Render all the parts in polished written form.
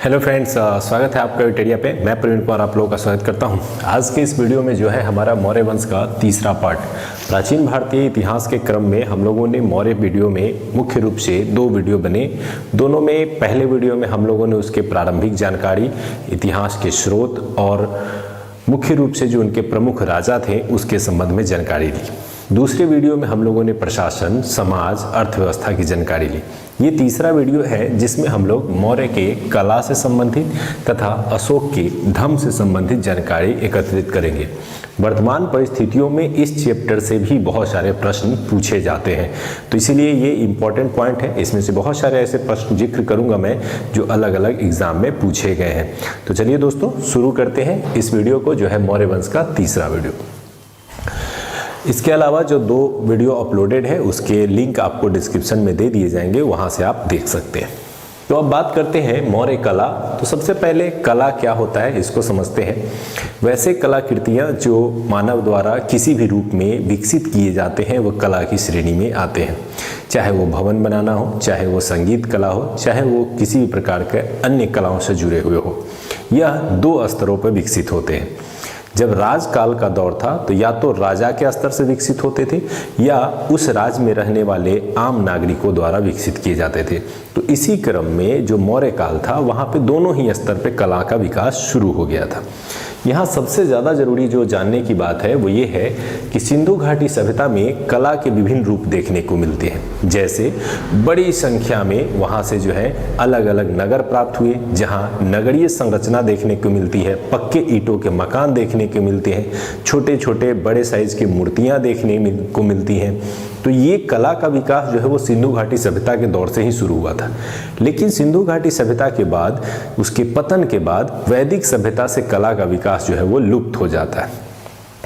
Hello friends, स्वागत है आपका विटेरिया पे। मैं प्रवीण कुमार आप लोगों का स्वागत करता हूं। आज के इस वीडियो में जो है हमारा मौर्य वंश का तीसरा पार्ट। प्राचीन भारतीय इतिहास के क्रम में हम लोगों ने मौर्य वीडियो में मुख्य रूप से दो वीडियो बने। दोनों में पहले वीडियो में हम लोगों ने उसके प्रारंभिक जानकारी, इतिहास के स्रोत और मुख्य रूप से जो उनके प्रमुख राजा थे उसके संबंध में जानकारी ली। दूसरे वीडियो में हम लोगों ने प्रशासन, समाज, अर्थव्यवस्था की जानकारी ली। ये तीसरा वीडियो है जिसमें हम लोग मौर्य के कला से संबंधित तथा अशोक के धर्म से संबंधित जानकारी एकत्रित करेंगे। वर्तमान परिस्थितियों में इस चैप्टर से भी बहुत सारे प्रश्न पूछे जाते हैं, तो इसीलिए ये इम्पोर्टेंट पॉइंट है। इसमें से बहुत सारे ऐसे प्रश्न जिक्र करूंगा मैं जो अलग अलग एग्जाम में पूछे गए हैं। तो चलिए दोस्तों शुरू करते हैं इस वीडियो को, जो है मौर्य वंश का तीसरा वीडियो। इसके अलावा जो दो वीडियो अपलोडेड है उसके लिंक आपको डिस्क्रिप्शन में दे दिए जाएंगे, वहां से आप देख सकते हैं। तो अब बात करते हैं मौर्य कला। तो सबसे पहले कला क्या होता है इसको समझते हैं। वैसे कलाकृतियाँ जो मानव द्वारा किसी भी रूप में विकसित किए जाते हैं वह कला की श्रेणी में आते हैं। चाहे वो भवन बनाना हो, चाहे वो संगीत कला हो, चाहे वो किसी भी प्रकार के अन्य कलाओं से जुड़े हुए हो, यह दो स्तरों पर विकसित होते हैं। जब राजकाल का दौर था तो या तो राजा के स्तर से विकसित होते थे या उस राज में रहने वाले आम नागरिकों द्वारा विकसित किए जाते थे। तो इसी क्रम में जो मौर्य काल था वहाँ पे दोनों ही स्तर पे कला का विकास शुरू हो गया था। यहाँ सबसे ज़्यादा जरूरी जो जानने की बात है वो ये है कि सिंधु घाटी सभ्यता में कला के विभिन्न रूप देखने को मिलते हैं। जैसे बड़ी संख्या में वहाँ से जो है अलग अलग नगर प्राप्त हुए, जहाँ नगरीय संरचना देखने को मिलती है, पक्के ईंटों के मकान देखने को मिलते हैं, छोटे छोटे बड़े साइज की मूर्तियाँ देखने को मिलती हैं। तो ये कला का विकास जो है वो सिंधु घाटी सभ्यता के दौर से ही शुरू हुआ था। लेकिन सिंधु घाटी सभ्यता के बाद, उसके पतन के बाद वैदिक सभ्यता से कला का विकास जो है वो लुप्त हो जाता है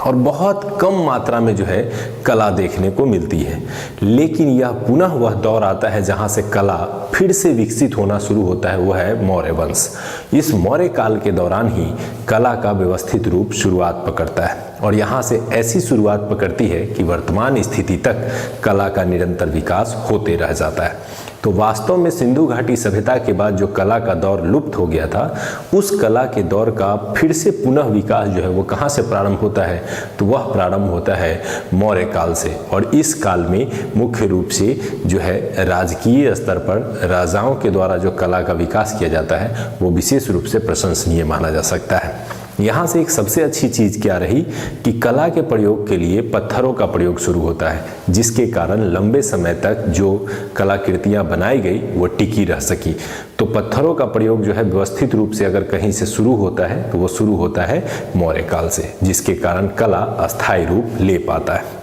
और बहुत कम मात्रा में जो है कला देखने को मिलती है। लेकिन यह पुनः वह दौर आता है जहां से कला फिर से विकसित होना शुरू होता है, वह है मौर्य वंश। इस मौर्य काल के दौरान ही कला का व्यवस्थित रूप शुरुआत पकड़ता है और यहाँ से ऐसी शुरुआत पकड़ती है कि वर्तमान स्थिति तक कला का निरंतर विकास होते रह जाता है। तो वास्तव में सिंधु घाटी सभ्यता के बाद जो कला का दौर लुप्त हो गया था, उस कला के दौर का फिर से पुनः विकास जो है वो कहाँ से प्रारंभ होता है, तो वह प्रारंभ होता है मौर्य काल से। और इस काल में मुख्य रूप से जो है राजकीय स्तर पर राजाओं के द्वारा जो कला का विकास किया जाता है वो विशेष रूप से प्रशंसनीय माना जा सकता है। यहाँ से एक सबसे अच्छी चीज़ क्या रही कि कला के प्रयोग के लिए पत्थरों का प्रयोग शुरू होता है, जिसके कारण लंबे समय तक जो कलाकृतियाँ बनाई गई वो टिकी रह सकी। तो पत्थरों का प्रयोग जो है व्यवस्थित रूप से अगर कहीं से शुरू होता है तो वो शुरू होता है मौर्य काल से, जिसके कारण कला अस्थायी रूप ले पाता है।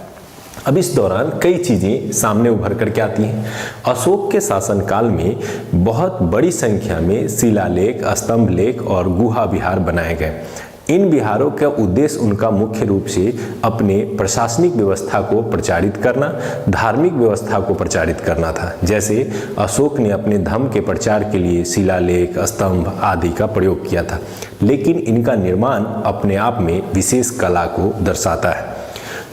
अब इस दौरान कई चीज़ें सामने उभर कर के आती हैं। अशोक के शासनकाल में बहुत बड़ी संख्या में शिलालेख, स्तंभ लेख और गुहा विहार बनाए गए। इन विहारों का उद्देश्य उनका मुख्य रूप से अपने प्रशासनिक व्यवस्था को प्रचारित करना, धार्मिक व्यवस्था को प्रचारित करना था। जैसे अशोक ने अपने धर्म के प्रचार के लिए शिलालेख, स्तंभ आदि का प्रयोग किया था, लेकिन इनका निर्माण अपने आप में विशेष कला को दर्शाता है।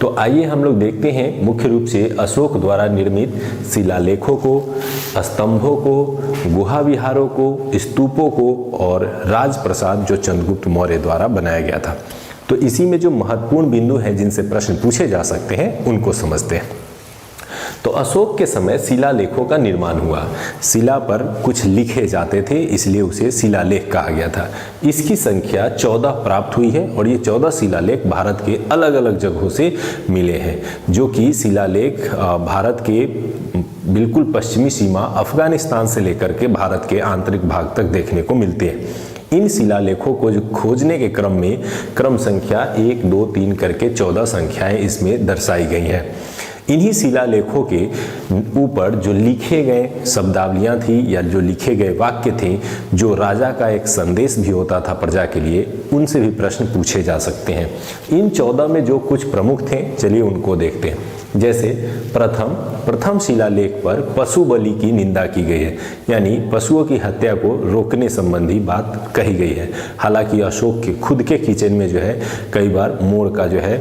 तो आइए हम लोग देखते हैं मुख्य रूप से अशोक द्वारा निर्मित शिलालेखों को, स्तंभों को, गुहा विहारों को, स्तूपों को और राजप्रसाद जो चंद्रगुप्त मौर्य द्वारा बनाया गया था। तो इसी में जो महत्वपूर्ण बिंदु हैं जिनसे प्रश्न पूछे जा सकते हैं उनको समझते हैं। तो अशोक के समय शिलालेखों का निर्माण हुआ। शिला पर कुछ लिखे जाते थे, इसलिए उसे शिलालेख कहा गया था। इसकी संख्या 14 प्राप्त हुई है और ये 14 शिलालेख भारत के अलग अलग जगहों से मिले हैं, जो कि शिलालेख भारत के बिल्कुल पश्चिमी सीमा अफगानिस्तान से लेकर के भारत के आंतरिक भाग तक देखने को मिलते हैं। इन शिलालेखों को जो खोजने के क्रम में क्रम संख्या 1, 2, 3 करके 14 संख्याएं इसमें दर्शाई गई हैं। इन्हीं शिलालेखों के ऊपर जो लिखे गए शब्दावलियाँ थी या जो लिखे गए वाक्य थे, जो राजा का एक संदेश भी होता था प्रजा के लिए, उनसे भी प्रश्न पूछे जा सकते हैं। इन 14 में जो कुछ प्रमुख थे, चलिए उनको देखते हैं। जैसे प्रथम शिलालेख पर पशु बलि की निंदा की गई है, यानी पशुओं की हत्या को रोकने संबंधी बात कही गई है। हालांकि अशोक के खुद के किचन में जो है कई बार मोर का जो है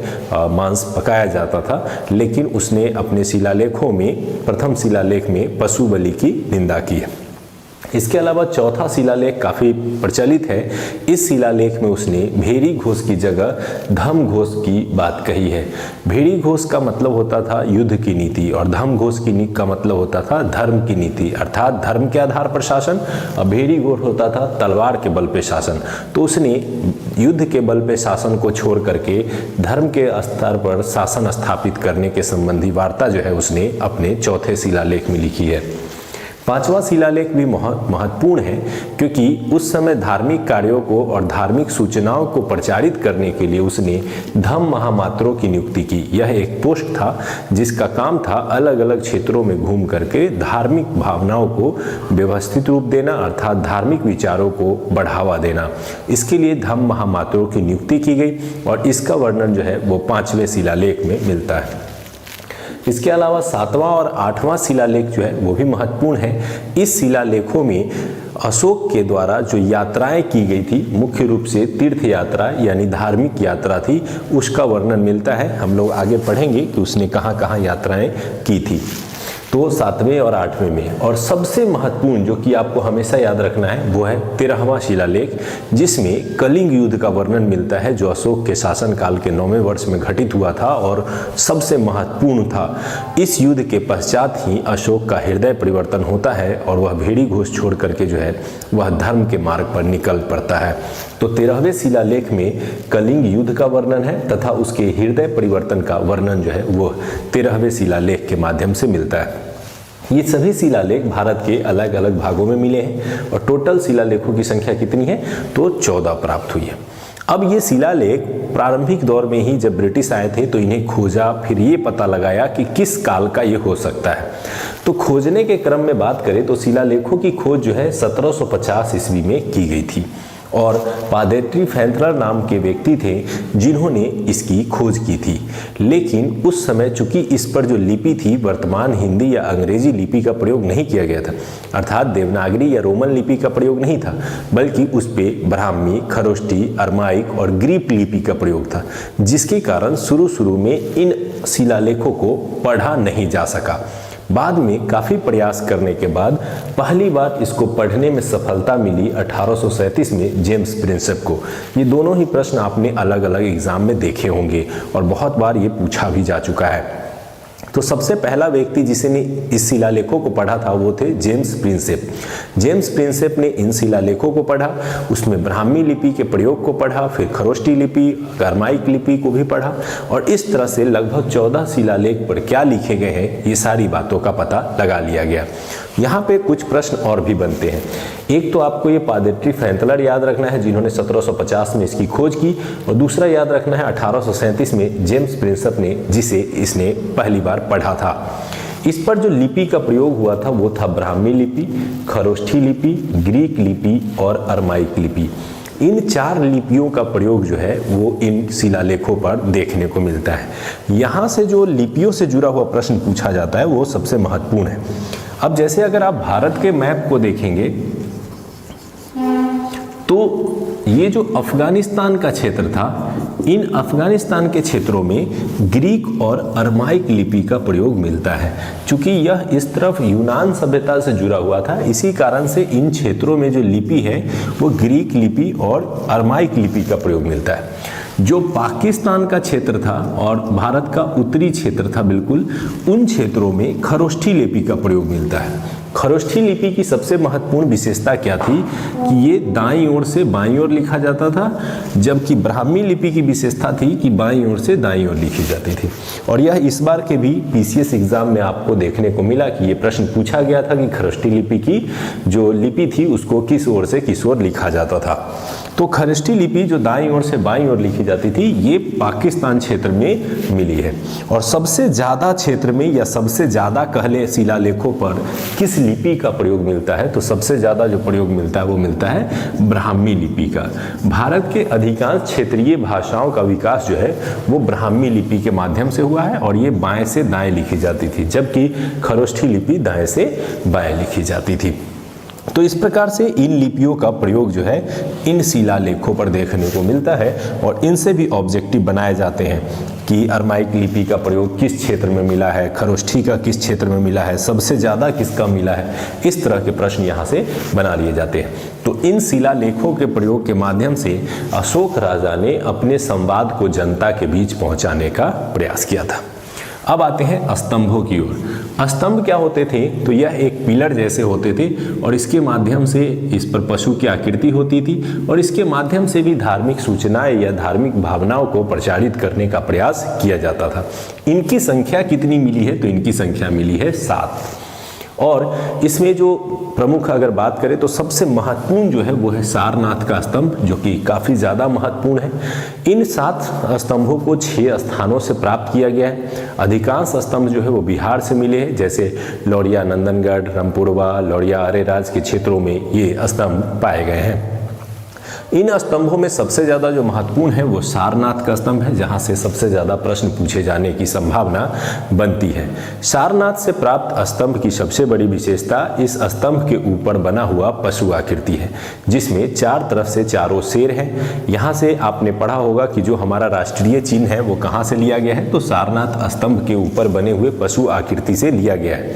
मांस पकाया जाता था, लेकिन उसने अपने शिलालेखों में, प्रथम शिलालेख में पशु बलि की निंदा की है। इसके अलावा चौथा शिलालेख काफ़ी प्रचलित है। इस शिलालेख में उसने भेड़ी घोष की जगह धम घोष की बात कही है। भेड़ी घोष का मतलब होता था युद्ध की नीति और धम घोष की का मतलब होता था धर्म की नीति, अर्थात धर्म के आधार पर शासन, और भेड़ी घोष होता था तलवार के बल पे शासन। तो उसने युद्ध के बल पे शासन को छोड़ करके धर्म के स्तर पर शासन स्थापित करने के संबंधी वार्ता जो है उसने अपने चौथे शिलालेख में लिखी है। पांचवा शिलालेख भी महत्वपूर्ण है क्योंकि उस समय धार्मिक कार्यों को और धार्मिक सूचनाओं को प्रचारित करने के लिए उसने धम्म महामात्रों की नियुक्ति की। यह एक पोस्ट था जिसका काम था अलग अलग क्षेत्रों में घूम करके धार्मिक भावनाओं को व्यवस्थित रूप देना, अर्थात धार्मिक विचारों को बढ़ावा देना। इसके लिए धम्म महामात्रों की नियुक्ति की गई और इसका वर्णन जो है वो पांचवें शिलालेख में मिलता है। इसके अलावा सातवां और आठवां शिलालेख जो है वो भी महत्वपूर्ण है। इस शिलालेखों में अशोक के द्वारा जो यात्राएं की गई थी, मुख्य रूप से तीर्थ यात्रा यानी धार्मिक यात्रा थी, उसका वर्णन मिलता है। हम लोग आगे पढ़ेंगे कि उसने कहाँ कहाँ यात्राएं की थी। तो सातवें और आठवें में, और सबसे महत्वपूर्ण जो कि आपको हमेशा याद रखना है वो है 13वां शिलालेख, जिसमें कलिंग युद्ध का वर्णन मिलता है जो अशोक के शासनकाल के 9वें वर्ष में घटित हुआ था और सबसे महत्वपूर्ण था। इस युद्ध के पश्चात ही अशोक का हृदय परिवर्तन होता है और वह भेड़ी घोष छोड़ करके जो है वह धर्म के मार्ग पर निकल पड़ता है। तो 13वें शिलालेख में कलिंग युद्ध का वर्णन है तथा उसके हृदय परिवर्तन का वर्णन जो है वो 13वें शिलालेख के माध्यम से मिलता है। ये सभी शिलालेख भारत के अलग अलग भागों में मिले हैं और टोटल शिलालेखों की संख्या कितनी है तो 14 प्राप्त हुई है। अब ये शिलालेख प्रारंभिक दौर में ही जब ब्रिटिश आए थे तो इन्हें खोजा, फिर ये पता लगाया कि किस काल का ये हो सकता है। तो खोजने के क्रम में बात करें तो शिलालेखों की खोज जो है 1750 ईस्वी में की गई थी और पादेट्री फैंथलर नाम के व्यक्ति थे जिन्होंने इसकी खोज की थी। लेकिन उस समय चूंकि इस पर जो लिपि थी वर्तमान हिंदी या अंग्रेजी लिपि का प्रयोग नहीं किया गया था, अर्थात देवनागरी या रोमन लिपि का प्रयोग नहीं था, बल्कि उस पर ब्राह्मी, खरोष्टी, अरमाइक और ग्रीक लिपि का प्रयोग था, जिसके कारण शुरू में इन शिलालेखों को पढ़ा नहीं जा सका। बाद में काफ़ी प्रयास करने के बाद पहली बार इसको पढ़ने में सफलता मिली 1837 में जेम्स प्रिंसेप को। ये दोनों ही प्रश्न आपने अलग अलग एग्जाम में देखे होंगे और बहुत बार ये पूछा भी जा चुका है। तो सबसे पहला व्यक्ति जिसने इस शिलालेखों को पढ़ा था वो थे जेम्स प्रिंसेप। जेम्स प्रिंसेप ने इन शिलालेखों को पढ़ा, उसमें ब्राह्मी लिपि के प्रयोग को पढ़ा, फिर खरोष्टी लिपि, अरमाइक लिपि को भी पढ़ा और इस तरह से लगभग 14 शिलालेख पर क्या लिखे गए हैं ये सारी बातों का पता लगा लिया गया। यहाँ पे कुछ प्रश्न और भी बनते हैं। एक तो आपको ये पादेट्री फैंथलर याद रखना है जिन्होंने 1750 में इसकी खोज की, और दूसरा याद रखना है 1837 में जेम्स प्रिंसेप ने जिसे इसने पहली बार पढ़ा था। इस पर जो लिपि का प्रयोग हुआ था वो था ब्राह्मी लिपि, खरोष्ठी लिपि, ग्रीक लिपि और अरमाइक लिपि। इन 4 लिपियों का प्रयोग जो है वो इन शिलालेखों पर देखने को मिलता है। यहाँ से जो लिपियों से जुड़ा हुआ प्रश्न पूछा जाता है वो सबसे महत्वपूर्ण है। अब जैसे अगर आप भारत के मैप को देखेंगे तो ये जो अफगानिस्तान का क्षेत्र था, इन अफगानिस्तान के क्षेत्रों में ग्रीक और अरमाइक लिपि का प्रयोग मिलता है। चूंकि यह इस तरफ यूनान सभ्यता से जुड़ा हुआ था, इसी कारण से इन क्षेत्रों में जो लिपि है वो ग्रीक लिपि और अरमाइक लिपि का प्रयोग मिलता है। जो पाकिस्तान का क्षेत्र था और भारत का उत्तरी क्षेत्र था बिल्कुल, उन क्षेत्रों में खरोष्ठी लिपि का प्रयोग मिलता है। खरोष्ठी लिपि की सबसे महत्वपूर्ण विशेषता क्या थी कि ये दाईं ओर से बाईं ओर लिखा जाता था, जबकि ब्राह्मी लिपि की विशेषता थी कि बाईं ओर से दाईं ओर लिखी जाती थी। और यह इस बार के भी पीसीएस एग्जाम में आपको देखने को मिला कि ये प्रश्न पूछा गया था कि खरोष्ठी लिपि की जो लिपि थी उसको किस ओर से किस ओर लिखा जाता था। तो खरोष्ठी लिपि जो दाईं ओर से बाईं ओर लिखी जाती थी ये पाकिस्तान क्षेत्र में मिली है। और सबसे ज़्यादा क्षेत्र में या सबसे ज़्यादा कहले शिलालेखों पर किस लिपि का प्रयोग मिलता है, तो सबसे ज़्यादा जो प्रयोग मिलता है वो मिलता है ब्राह्मी लिपि का। भारत के अधिकांश क्षेत्रीय भाषाओं का विकास जो है वो ब्राह्मी लिपि के माध्यम से हुआ है और ये बाएं से दाएं लिखी जाती थी, जबकि खरोष्ठी लिपि दाएं से बाएं लिखी जाती थी। तो इस प्रकार से इन लिपियों का प्रयोग जो है इन शिलालेखों पर देखने को मिलता है और इनसे भी ऑब्जेक्टिव बनाए जाते हैं। कि अरमाइक लिपि का प्रयोग किस क्षेत्र में मिला है, खरोष्ठी का किस क्षेत्र में मिला है, सबसे ज़्यादा किसका मिला है, इस तरह के प्रश्न यहाँ से बना लिए जाते हैं। तो इन शिलालेखों के प्रयोग के माध्यम से अशोक राजा ने अपने संवाद को जनता के बीच पहुँचाने का प्रयास किया था। अब आते हैं स्तंभों की ओर। स्तंभ क्या होते थे? तो यह एक पिलर जैसे होते थे और इसके माध्यम से इस पर पशु की आकृति होती थी और इसके माध्यम से भी धार्मिक सूचनाएं या धार्मिक भावनाओं को प्रचारित करने का प्रयास किया जाता था। इनकी संख्या कितनी मिली है? तो इनकी संख्या मिली है 7। और इसमें जो प्रमुख अगर बात करें तो सबसे महत्वपूर्ण जो है वो है सारनाथ का स्तंभ, जो कि काफ़ी ज़्यादा महत्वपूर्ण है। इन 7 स्तंभों को 6 स्थानों से प्राप्त किया गया है। अधिकांश स्तंभ जो है वो बिहार से मिले हैं, जैसे लौरिया नंदनगढ़, रामपुरवा, लौरिया अरेराज के क्षेत्रों में ये स्तंभ पाए गए हैं। इन स्तंभों में सबसे ज़्यादा जो महत्वपूर्ण है वो सारनाथ का स्तंभ है, जहाँ से सबसे ज़्यादा प्रश्न पूछे जाने की संभावना बनती है। सारनाथ से प्राप्त स्तंभ की सबसे बड़ी विशेषता इस स्तंभ के ऊपर बना हुआ पशु आकृति है, जिसमें 4 तरफ से चारों शेर हैं। यहाँ से आपने पढ़ा होगा कि जो हमारा राष्ट्रीय चिन्ह है वो कहाँ से लिया गया है? तो सारनाथ स्तंभ के ऊपर बने हुए पशु आकृति से लिया गया है।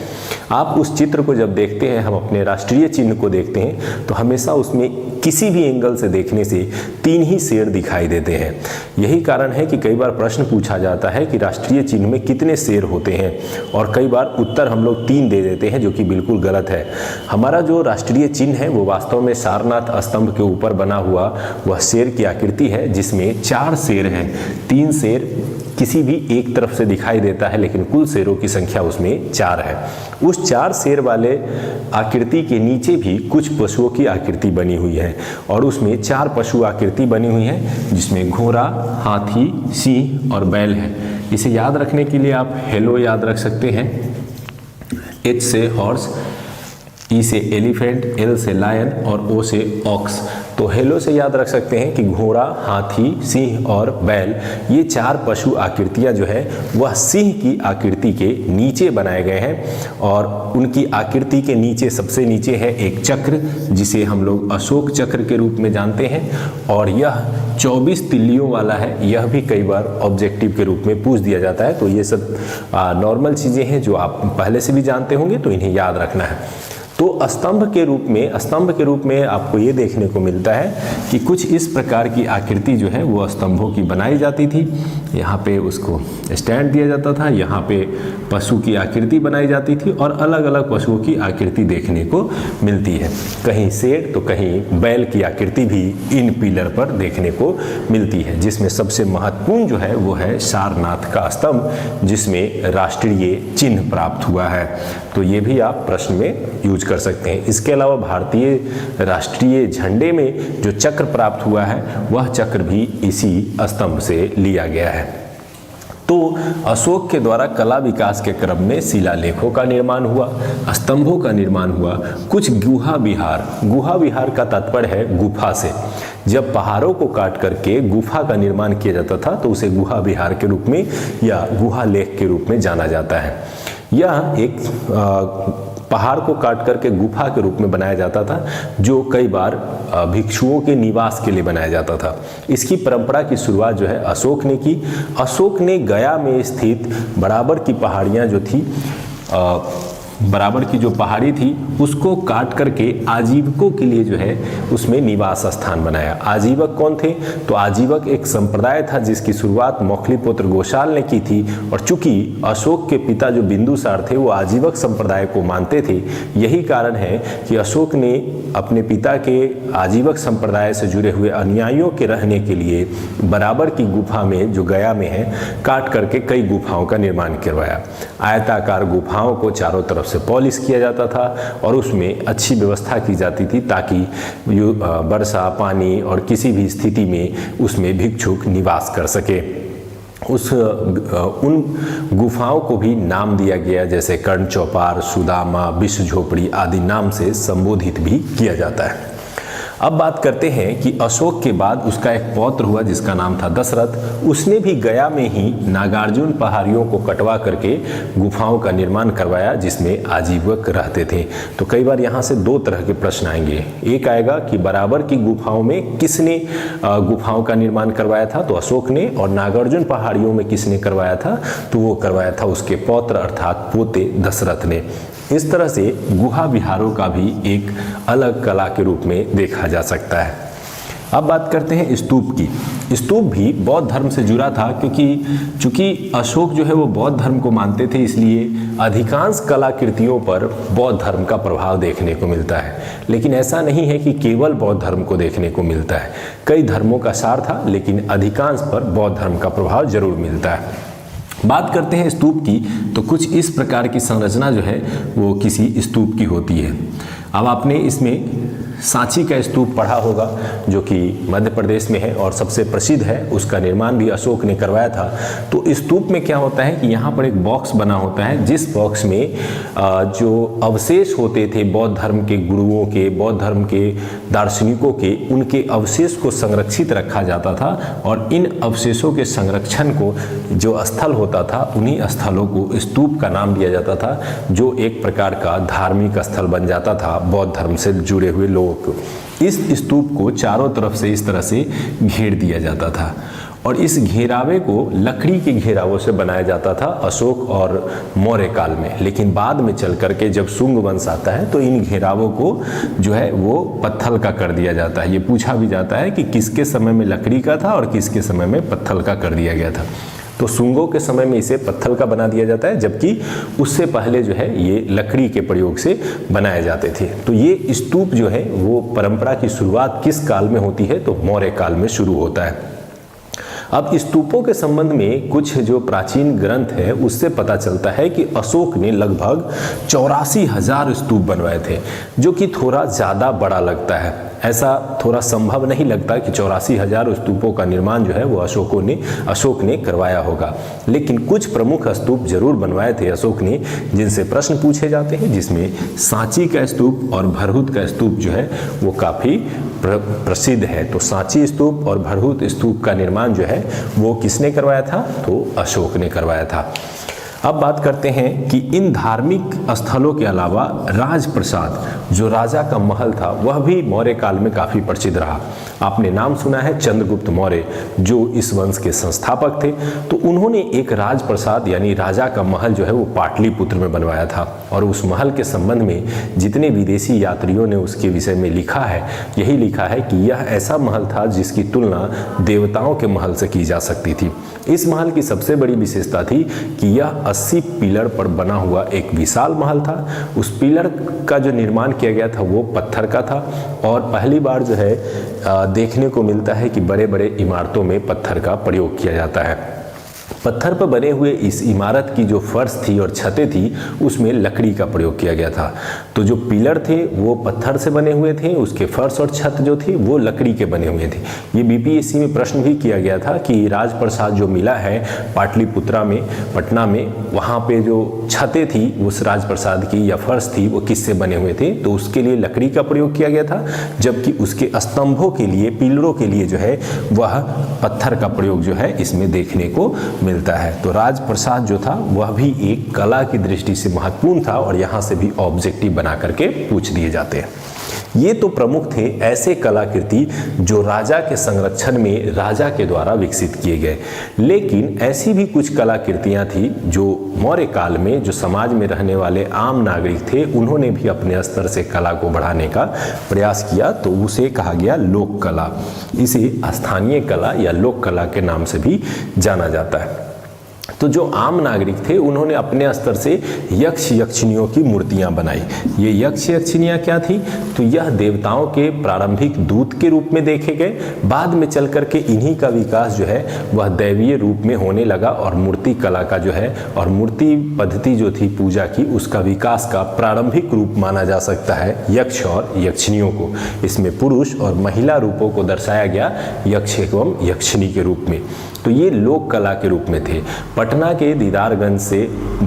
आप उस चित्र को जब देखते हैं, हम अपने राष्ट्रीय चिन्ह को देखते हैं, तो हमेशा उसमें किसी भी एंगल से देखने से 3 ही शेर दिखाई देते हैं। यही कारण है कि कई बार प्रश्न पूछा जाता है कि राष्ट्रीय चिन्ह में कितने शेर होते हैं, और कई बार उत्तर हम लोग 3 दे देते हैं, जो कि बिल्कुल गलत है। हमारा जो राष्ट्रीय चिन्ह है वो वास्तव में सारनाथ स्तंभ के ऊपर बना हुआ वह शेर की आकृति है, जिसमें 4 शेर हैं। 3 शेर किसी भी एक तरफ से दिखाई देता है, लेकिन कुल शेरों की संख्या उसमें 4 है। उस 4 शेर वाले आकृति के नीचे भी कुछ पशुओं की आकृति बनी हुई है, और उसमें 4 पशु आकृति बनी हुई है, जिसमें घोड़ा, हाथी, सिंह और बैल है। इसे याद रखने के लिए आप हेलो याद रख सकते हैं। H से हॉर्स, E से एलिफेंट, L से लायन और O से ऑक्स। तो हेलो से याद रख सकते हैं कि घोड़ा, हाथी, सिंह और बैल, ये 4 पशु आकृतियां जो है वह सिंह की आकृति के नीचे बनाए गए हैं, और उनकी आकृति के नीचे सबसे नीचे है एक चक्र, जिसे हम लोग अशोक चक्र के रूप में जानते हैं, और यह 24 तिल्लियों वाला है। यह भी कई बार ऑब्जेक्टिव के रूप में पूछ दिया जाता है। तो ये सब नॉर्मल चीज़ें हैं जो आप पहले से भी जानते होंगे, तो इन्हें याद रखना है। तो स्तंभ के रूप में आपको ये देखने को मिलता है कि कुछ इस प्रकार की आकृति जो है वो स्तंभों की बनाई जाती थी। यहाँ पे उसको स्टैंड दिया जाता था, यहाँ पे पशु की आकृति बनाई जाती थी, और अलग अलग पशुओं की आकृति देखने को मिलती है। कहीं शेर तो कहीं बैल की आकृति भी इन पिलर पर देखने को मिलती है, जिसमें सबसे महत्वपूर्ण जो है वो है सारनाथ का स्तंभ, जिसमें राष्ट्रीय चिन्ह प्राप्त हुआ है। तो ये भी आप प्रश्न में यूज कर सकते हैं। इसके अलावा भारतीय राष्ट्रीय झंडे में जो चक्र प्राप्त हुआ है वह चक्र भी इसी स्तंभ से लिया गया है। तो अशोक के द्वारा कला विकास के क्रम में शिलालेखों का निर्माण हुआ, स्तंभों का निर्माण हुआ, कुछ गुहा विहार का तात्पर्य है गुफा से। जब पहाड़ों को काट करके गुफा का निर्माण किया जाता था तो उसे गुहा विहार के रूप में या गुहा लेख के रूप में जाना जाता है। यह एक पहाड़ को काट करके गुफा के रूप में बनाया जाता था, जो कई बार भिक्षुओं के निवास के लिए बनाया जाता था। इसकी परंपरा की शुरुआत जो है अशोक ने की। अशोक ने गया में स्थित बराबर की पहाड़ियाँ जो थी, बराबर की जो पहाड़ी थी उसको काट करके आजीवकों के लिए जो है उसमें निवास स्थान बनाया। आजीवक कौन थे? तो आजीवक एक संप्रदाय था जिसकी शुरुआत मौखलीपुत्र गोशाल ने की थी, और चूंकि अशोक के पिता जो बिंदुसार थे वो आजीवक संप्रदाय को मानते थे, यही कारण है कि अशोक ने अपने पिता के आजीवक संप्रदाय से जुड़े हुए अनुयायियों के रहने के लिए बराबर की गुफा में, जो गया में है, काट करके कई गुफाओं का निर्माण करवाया। आयताकार गुफाओं को चारों तरफ से पॉलिश किया जाता था और उसमें अच्छी व्यवस्था की जाती थी, ताकि वर्षा, पानी और किसी भी स्थिति में उसमें भिक्षुक निवास कर सके। उन गुफाओं को भी नाम दिया गया, जैसे कर्ण चौपार, सुदामा, विश्व झोपड़ी आदि नाम से संबोधित भी किया जाता है। अब बात करते हैं कि अशोक के बाद उसका एक पौत्र हुआ जिसका नाम था दशरथ। उसने भी गया में ही नागार्जुन पहाड़ियों को कटवा करके गुफाओं का निर्माण करवाया जिसमें आजीवक रहते थे। तो कई बार यहाँ से दो तरह के प्रश्न आएंगे। एक आएगा कि बराबर की गुफाओं में किसने गुफाओं का निर्माण करवाया था, तो अशोक ने, और नागार्जुन पहाड़ियों में किसने करवाया था, तो वो करवाया था उसके पौत्र अर्थात पोते दशरथ ने। इस तरह से गुहा विहारों का भी एक अलग कला के रूप में देखा जा सकता है। अब बात करते हैं स्तूप की। स्तूप भी बौद्ध धर्म से जुड़ा था क्योंकि चूंकि अशोक जो है वो बौद्ध धर्म को मानते थे, इसलिए अधिकांश कलाकृतियों पर बौद्ध धर्म का प्रभाव देखने को मिलता है। लेकिन ऐसा नहीं है कि केवल बौद्ध धर्म को देखने को मिलता है, कई धर्मों का सार था, लेकिन अधिकांश पर बौद्ध धर्म का प्रभाव जरूर मिलता है। बात करते हैं स्तूप की, तो कुछ इस प्रकार की संरचना जो है वो किसी स्तूप की होती है। अब आपने इसमें सांची का स्तूप पढ़ा होगा जो कि मध्य प्रदेश में है और सबसे प्रसिद्ध है, उसका निर्माण भी अशोक ने करवाया था। तो स्तूप में क्या होता है कि यहाँ पर एक बॉक्स बना होता है, जिस बॉक्स में जो अवशेष होते थे बौद्ध धर्म के गुरुओं के, बौद्ध धर्म के दार्शनिकों के, उनके अवशेष को संरक्षित रखा जाता था और इन अवशेषों के संरक्षण को जो स्थल होता था उन्हीं स्थलों को स्तूप का नाम दिया जाता था, जो एक प्रकार का धार्मिक स्थल बन जाता था बौद्ध धर्म से जुड़े हुए लोगों को। इस स्तूप को चारों तरफ से इस तरह से घेर दिया जाता था और इस घेरावे को लकड़ी के घेरावों से बनाया जाता था अशोक और मौर्य काल में। लेकिन बाद में चल करके जब शुंग वंश आता है तो इन घेरावों को जो है वो पत्थर का कर दिया जाता है। ये पूछा भी जाता है कि किसके समय में लकड़ी का था और किसके समय में पत्थर का कर दिया गया था। तो शुंगों के समय में इसे पत्थर का बना दिया जाता है, जबकि उससे पहले जो है ये लकड़ी के प्रयोग से बनाए जाते थे। तो ये स्तूप जो है वो परंपरा की शुरुआत किस काल में होती है, तो मौर्य काल में शुरू होता है। अब स्तूपों के संबंध में कुछ जो प्राचीन ग्रंथ है उससे पता चलता है कि अशोक ने लगभग 84,000 स्तूप बनवाए थे, जो कि थोड़ा ज़्यादा बड़ा लगता है। ऐसा थोड़ा संभव नहीं लगता कि 84,000 स्तूपों का निर्माण जो है वो अशोक ने करवाया होगा। लेकिन कुछ प्रमुख स्तूप जरूर बनवाए थे अशोक ने, जिनसे प्रश्न पूछे जाते हैं, जिसमें सांची का स्तूप और भरहुत का स्तूप जो है वो काफ़ी प्रसिद्ध है। तो सांची स्तूप और भरहुत स्तूप का निर्माण जो है वो किसने करवाया था, तो अशोक ने करवाया था। अब बात करते हैं कि इन धार्मिक स्थलों के अलावा राजप्रसाद जो राजा का महल था वह भी मौर्य काल में काफ़ी प्रसिद्ध रहा। आपने नाम सुना है चंद्रगुप्त मौर्य, जो इस वंश के संस्थापक थे। तो उन्होंने एक राजप्रसाद यानी राजा का महल जो है वो पाटलिपुत्र में बनवाया था और उस महल के संबंध में जितने विदेशी यात्रियों ने उसके विषय में लिखा है, यही लिखा है कि यह ऐसा महल था जिसकी तुलना देवताओं के महल से की जा सकती थी। इस महल की सबसे बड़ी विशेषता थी कि यह 80 पिलर पर बना हुआ एक विशाल महल था। उस पिलर का जो निर्माण किया गया था वो पत्थर का था और पहली बार जो है देखने को मिलता है कि बड़े बड़े इमारतों में पत्थर का प्रयोग किया जाता है। पत्थर पर बने हुए इस इमारत की जो फर्श थी और छतें थी उसमें लकड़ी का प्रयोग किया गया था। तो जो पिलर थे वो पत्थर से बने हुए थे, उसके फर्श और छत जो थी वो लकड़ी के बने हुए थे। ये बीपीएससी में प्रश्न भी किया गया था कि राजप्रसाद जो मिला है पाटलिपुत्रा में, पटना में, वहाँ पे जो छतें थी उस राजप्रसाद की या फर्श थी वो किससे बने हुए थे, तो उसके लिए लकड़ी का प्रयोग किया गया था, जबकि उसके स्तंभों के लिए, पिलरों के लिए जो है वह पत्थर का प्रयोग जो है इसमें देखने को मिलता है। तो राजप्रसाद जो था वह भी एक कला की दृष्टि से महत्वपूर्ण था और यहाँ से भी ऑब्जेक्टिव बना करके पूछ दिए जाते हैं। ये तो प्रमुख थे ऐसे कलाकृति जो राजा के संरक्षण में राजा के द्वारा विकसित किए गए। लेकिन ऐसी भी कुछ कलाकृतियां थी जो मौर्य काल में जो समाज में रहने वाले आम नागरिक थे उन्होंने भी अपने स्तर से कला को बढ़ाने का प्रयास किया, तो उसे कहा गया लोक कला। इसे स्थानीय कला या लोक कला के नाम से भी जाना जाता है। तो जो आम नागरिक थे उन्होंने अपने स्तर से यक्ष यक्षिणियों की मूर्तियां बनाई। ये यक्ष यक्षिणियां क्या थी, तो यह देवताओं के प्रारंभिक दूत के रूप में देखे गए। बाद में चल करके इन्हीं का विकास जो है वह दैवीय रूप में होने लगा और मूर्ति कला का जो है और मूर्ति पद्धति जो थी पूजा की उसका विकास का प्रारंभिक रूप माना जा सकता है यक्ष और यक्षिणियों को। इसमें पुरुष और महिला रूपों को दर्शाया गया यक्ष एवं यक्षिणी के रूप में। तो ये लोक कला के रूप में थे। पटना के दीदारगंज से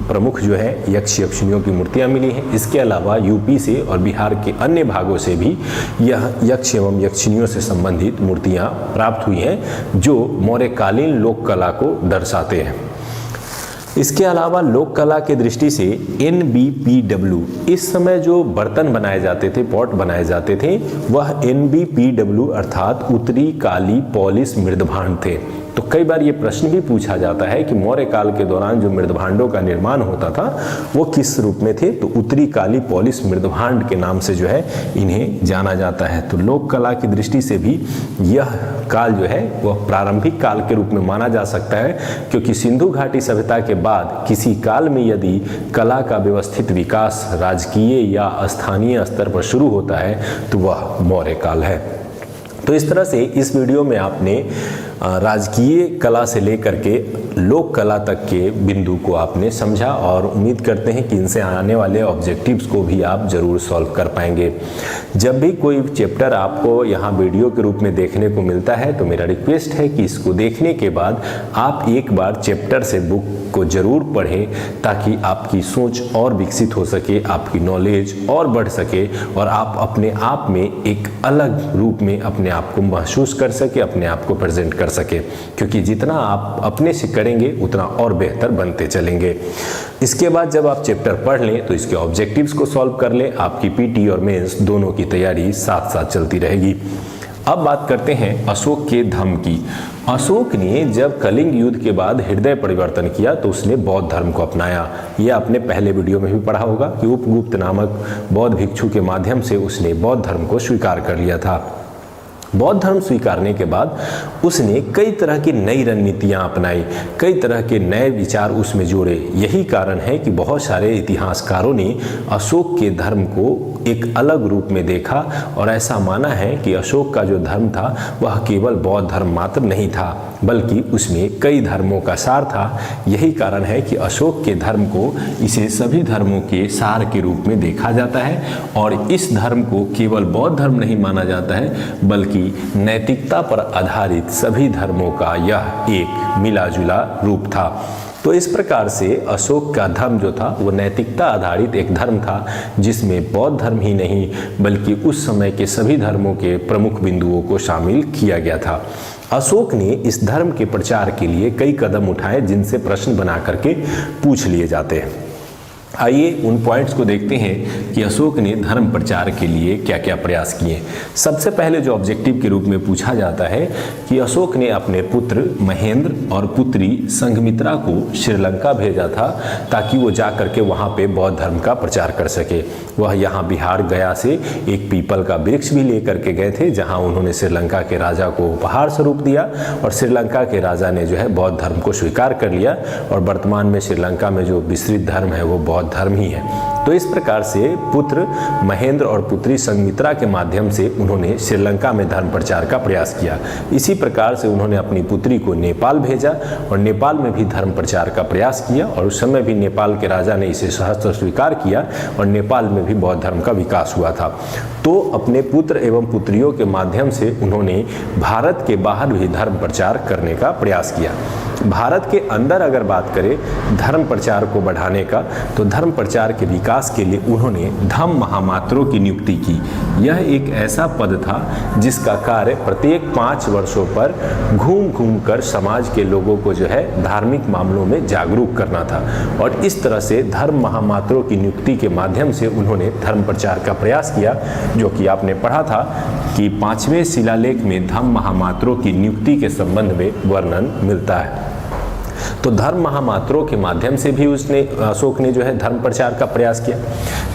प्रमुख जो है यक्ष यक्षिणियों की मूर्तियां मिली हैं। इसके अलावा यूपी से और बिहार के अन्य भागों से भी यह यक्ष एवं यक्षिणियों से संबंधित मूर्तियां प्राप्त हुई हैं जो मौर्यकालीन लोक कला को दर्शाते हैं। इसके अलावा लोक कला की दृष्टि से NBPW, इस समय जो बर्तन बनाए जाते थे, पॉट बनाए जाते थे, वह NBPW अर्थात उत्तरी काली पॉलिश मृदभांड थे। तो कई बार ये प्रश्न भी पूछा जाता है कि मौर्य काल के दौरान जो मृदभांडों का निर्माण होता था वो किस रूप में थे, तो उत्तरी काली पॉलिश मृदभांड के नाम से जो है इन्हें जाना जाता है। तो लोक कला की दृष्टि से भी यह काल जो है वह प्रारंभिक काल के रूप में माना जा सकता है, क्योंकि सिंधु घाटी सभ्यता के बाद किसी काल में यदि कला का व्यवस्थित विकास राजकीय या स्थानीय स्तर पर शुरू होता है तो वह मौर्य काल है। तो इस तरह से इस वीडियो में आपने राजकीय कला से लेकर के लोक कला तक के बिंदु को आपने समझा और उम्मीद करते हैं कि इनसे आने वाले ऑब्जेक्टिव्स को भी आप जरूर सॉल्व कर पाएंगे। जब भी कोई चैप्टर आपको यहाँ वीडियो के रूप में देखने को मिलता है तो मेरा रिक्वेस्ट है कि इसको देखने के बाद आप एक बार चैप्टर से बुक को जरूर पढ़ें, ताकि आपकी सोच और विकसित हो सके, आपकी नॉलेज और बढ़ सके और आप अपने आप में एक अलग रूप में अपने आप को महसूस कर सके, अपने आप को प्रेजेंट कर सके, क्योंकि जितना आप अपने से करेंगे उतना और बेहतर बनते चलेंगे। इसके बाद जब आप चैप्टर पढ़ लें तो इसके ऑब्जेक्टिव्स को सॉल्व कर लें, आपकी पीटी और मेंस दोनों की तैयारी साथ साथ चलती रहेगी। अब बात करते हैं अशोक के धम्म की। अशोक ने जब कलिंग युद्ध के बाद हृदय परिवर्तन किया तो उसने बौद्ध धर्म को अपनाया। यह आपने पहले वीडियो में भी पढ़ा होगा कि उपगुप्त नामक बौद्ध भिक्षु के माध्यम से उसने बौद्ध धर्म को स्वीकार कर लिया था। बौद्ध धर्म स्वीकारने के बाद उसने कई तरह की नई रणनीतियां अपनाई, कई तरह के नए विचार उसमें जोड़े। यही कारण है कि बहुत सारे इतिहासकारों ने अशोक के धर्म को एक अलग रूप में देखा और ऐसा माना है कि अशोक का जो धर्म था वह केवल बौद्ध धर्म मात्र नहीं था, बल्कि उसमें कई धर्मों का सार था। यही कारण है कि अशोक के धर्म को इसे सभी धर्मों के सार के रूप में देखा जाता है और इस धर्म को केवल बौद्ध धर्म नहीं माना जाता है, बल्कि नैतिकता पर आधारित सभी धर्मों का यह एक मिला जुला रूप था। तो इस प्रकार से अशोक का धर्म जो था वो नैतिकता आधारित एक धर्म था, जिसमें बौद्ध धर्म ही नहीं बल्कि उस समय के सभी धर्मों के प्रमुख बिंदुओं को शामिल किया गया था। अशोक ने इस धर्म के प्रचार के लिए कई कदम उठाए जिनसे प्रश्न बना करके पूछ लिए जाते हैं। आइए उन पॉइंट्स को देखते हैं कि अशोक ने धर्म प्रचार के लिए क्या क्या प्रयास किए। सबसे पहले जो ऑब्जेक्टिव के रूप में पूछा जाता है कि अशोक ने अपने पुत्र महेंद्र और पुत्री संघमित्रा को श्रीलंका भेजा था ताकि वो जा करके वहाँ पे बौद्ध धर्म का प्रचार कर सके। वह यहाँ बिहार गया से एक पीपल का वृक्ष भी लेकर के गए थे, जहाँ उन्होंने श्रीलंका के राजा को उपहार स्वरूप दिया और श्रीलंका के राजा ने जो है बौद्ध धर्म को स्वीकार कर लिया और वर्तमान में श्रीलंका में जो विस्तृत धर्म है वो बौद्ध धर्म ही है। तो इस प्रकार से पुत्र महेंद्र और पुत्री संघमित्रा के माध्यम से उन्होंने श्रीलंका में धर्म प्रचार का प्रयास किया। इसी प्रकार से उन्होंने अपनी पुत्री को नेपाल भेजा और नेपाल में भी धर्म प्रचार का प्रयास किया और उस समय भी नेपाल के राजा ने इसे सहर्ष स्वीकार किया और नेपाल में भी बौद्ध धर्म का विकास हुआ था। तो अपने पुत्र एवं पुत्रियों के माध्यम से उन्होंने भारत के बाहर भी धर्म प्रचार करने का प्रयास किया। भारत के अंदर अगर बात करें धर्म प्रचार को बढ़ाने का, तो धर्म प्रचार के विकास के लिए उन्होंने धम्म महामात्रों की नियुक्ति की। यह एक ऐसा पद था जिसका कार्य प्रत्येक 5 वर्षों पर घूम घूम कर समाज के लोगों को जो है धार्मिक मामलों में जागरूक करना था और इस तरह से धर्म महामात्रों की नियुक्ति के माध्यम से उन्होंने धर्म प्रचार का प्रयास किया, जो कि आपने पढ़ा था कि 5वें शिलालेख में धम्म महामात्रों की नियुक्ति के संबंध में वर्णन मिलता है। तो धर्म महामात्रों के माध्यम से भी अशोक ने जो है धर्म प्रचार का प्रयास किया।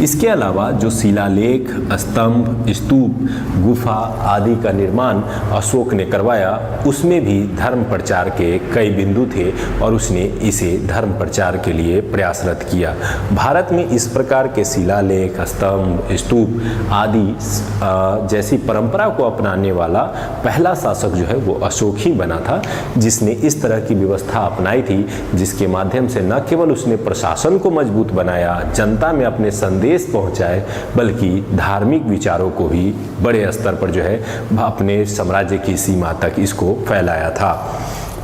इसके अलावा जो शिलालेख, स्तंभ, स्तूप, गुफा आदि का निर्माण अशोक ने करवाया, उसमें भी धर्म प्रचार के कई बिंदु थे और उसने इसे धर्म प्रचार के लिए प्रयासरत किया। भारत में इस प्रकार के शिलालेख, स्तंभ, स्तूप आदि जैसी परंपरा को अपनाने वाला पहला शासक जो है वो अशोक ही बना था, जिसने इस तरह की व्यवस्था अपनाई थी, जिसके माध्यम से न केवल उसने प्रशासन को मजबूत बनाया, जनता में अपने संदेश पहुंचाए, बल्कि धार्मिक विचारों को भी बड़े स्तर पर जो है अपने साम्राज्य की सीमा तक इसको फैलाया था।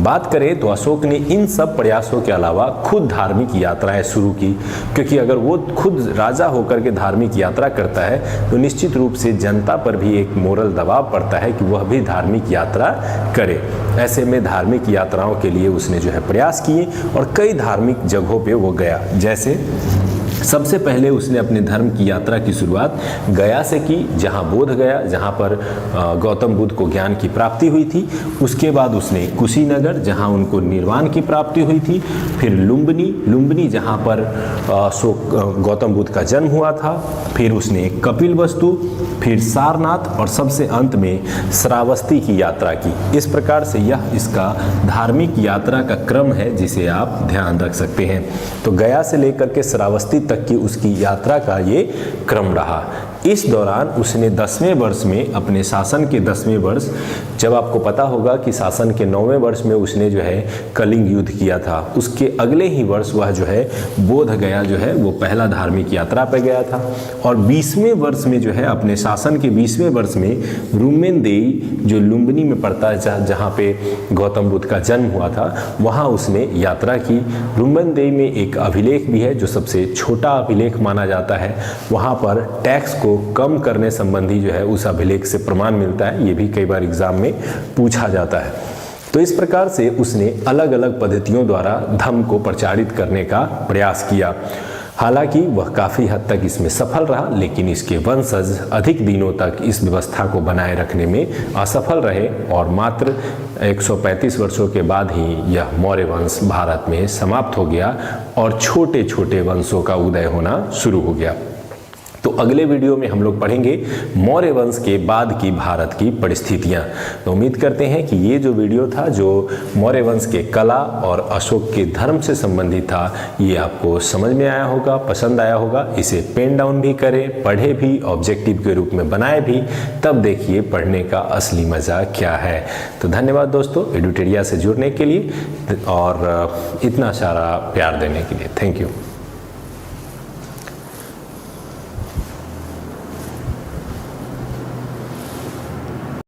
बात करें तो अशोक ने इन सब प्रयासों के अलावा खुद धार्मिक यात्राएं शुरू की, क्योंकि अगर वो खुद राजा होकर के धार्मिक यात्रा करता है तो निश्चित रूप से जनता पर भी एक मोरल दबाव पड़ता है कि वह भी धार्मिक यात्रा करे। ऐसे में धार्मिक यात्राओं के लिए उसने जो है प्रयास किए और कई धार्मिक जगहों पे वो गया। जैसे सबसे पहले उसने अपने धर्म की यात्रा की शुरुआत गया से की, जहाँ बोध गया, जहाँ पर गौतम बुद्ध को ज्ञान की प्राप्ति हुई थी। उसके बाद उसने कुशीनगर, जहाँ उनको निर्वाण की प्राप्ति हुई थी। फिर लुम्बिनी जहाँ पर गौतम बुद्ध का जन्म हुआ था। फिर उसने कपिलवस्तु, फिर सारनाथ और सबसे अंत में श्रावस्ती की यात्रा की। इस प्रकार से यह इसका धार्मिक यात्रा का क्रम है जिसे आप ध्यान रख सकते हैं। तो गया से लेकर के श्रावस्ती तक की उसकी यात्रा का ये क्रम रहा। इस दौरान उसने 10वें वर्ष में, अपने शासन के 10वें वर्ष, जब आपको पता होगा कि शासन के 9वें वर्ष में उसने जो है कलिंग युद्ध किया था, उसके अगले ही वर्ष वह जो है बोध गया जो है वो पहला धार्मिक यात्रा पर गया था। और 20वें वर्ष में जो है, अपने शासन के 20वें वर्ष में रुमेनदेई, जो लुम्बिनी में पड़ता है जहाँ पे गौतम बुद्ध का जन्म हुआ था, वहाँ उसने यात्रा की। रुमेनदेई में एक अभिलेख भी है जो सबसे छोटा अभिलेख माना जाता है। वहाँ पर टैक्स को कम करने संबंधी जो है उस अभिलेख से प्रमाण मिलता है। ये भी कई बार एग्जाम में पूछा जाता है। तो इस प्रकार से उसने अलग अलग पद्धतियों द्वारा धर्म को प्रचारित करने का प्रयास किया। हालांकि वह काफ़ी हद तक इसमें सफल रहा, लेकिन इसके वंशज अधिक दिनों तक इस व्यवस्था को बनाए रखने में असफल रहे और मात्र 135 वर्षों के बाद ही यह मौर्य वंश भारत में समाप्त हो गया और छोटे छोटे वंशों का उदय होना शुरू हो गया। तो अगले वीडियो में हम लोग पढ़ेंगे मौर्य वंश के बाद की भारत की परिस्थितियां। तो उम्मीद करते हैं कि ये जो वीडियो था, जो मौर्य वंश के कला और अशोक के धर्म से संबंधित था, ये आपको समझ में आया होगा, पसंद आया होगा। इसे पेन डाउन भी करें, पढ़े भी, ऑब्जेक्टिव के रूप में बनाए भी, तब देखिए पढ़ने का असली मज़ा क्या है। तो धन्यवाद दोस्तों एडुटेरिया से जुड़ने के लिए और इतना सारा प्यार देने के लिए। Thank you.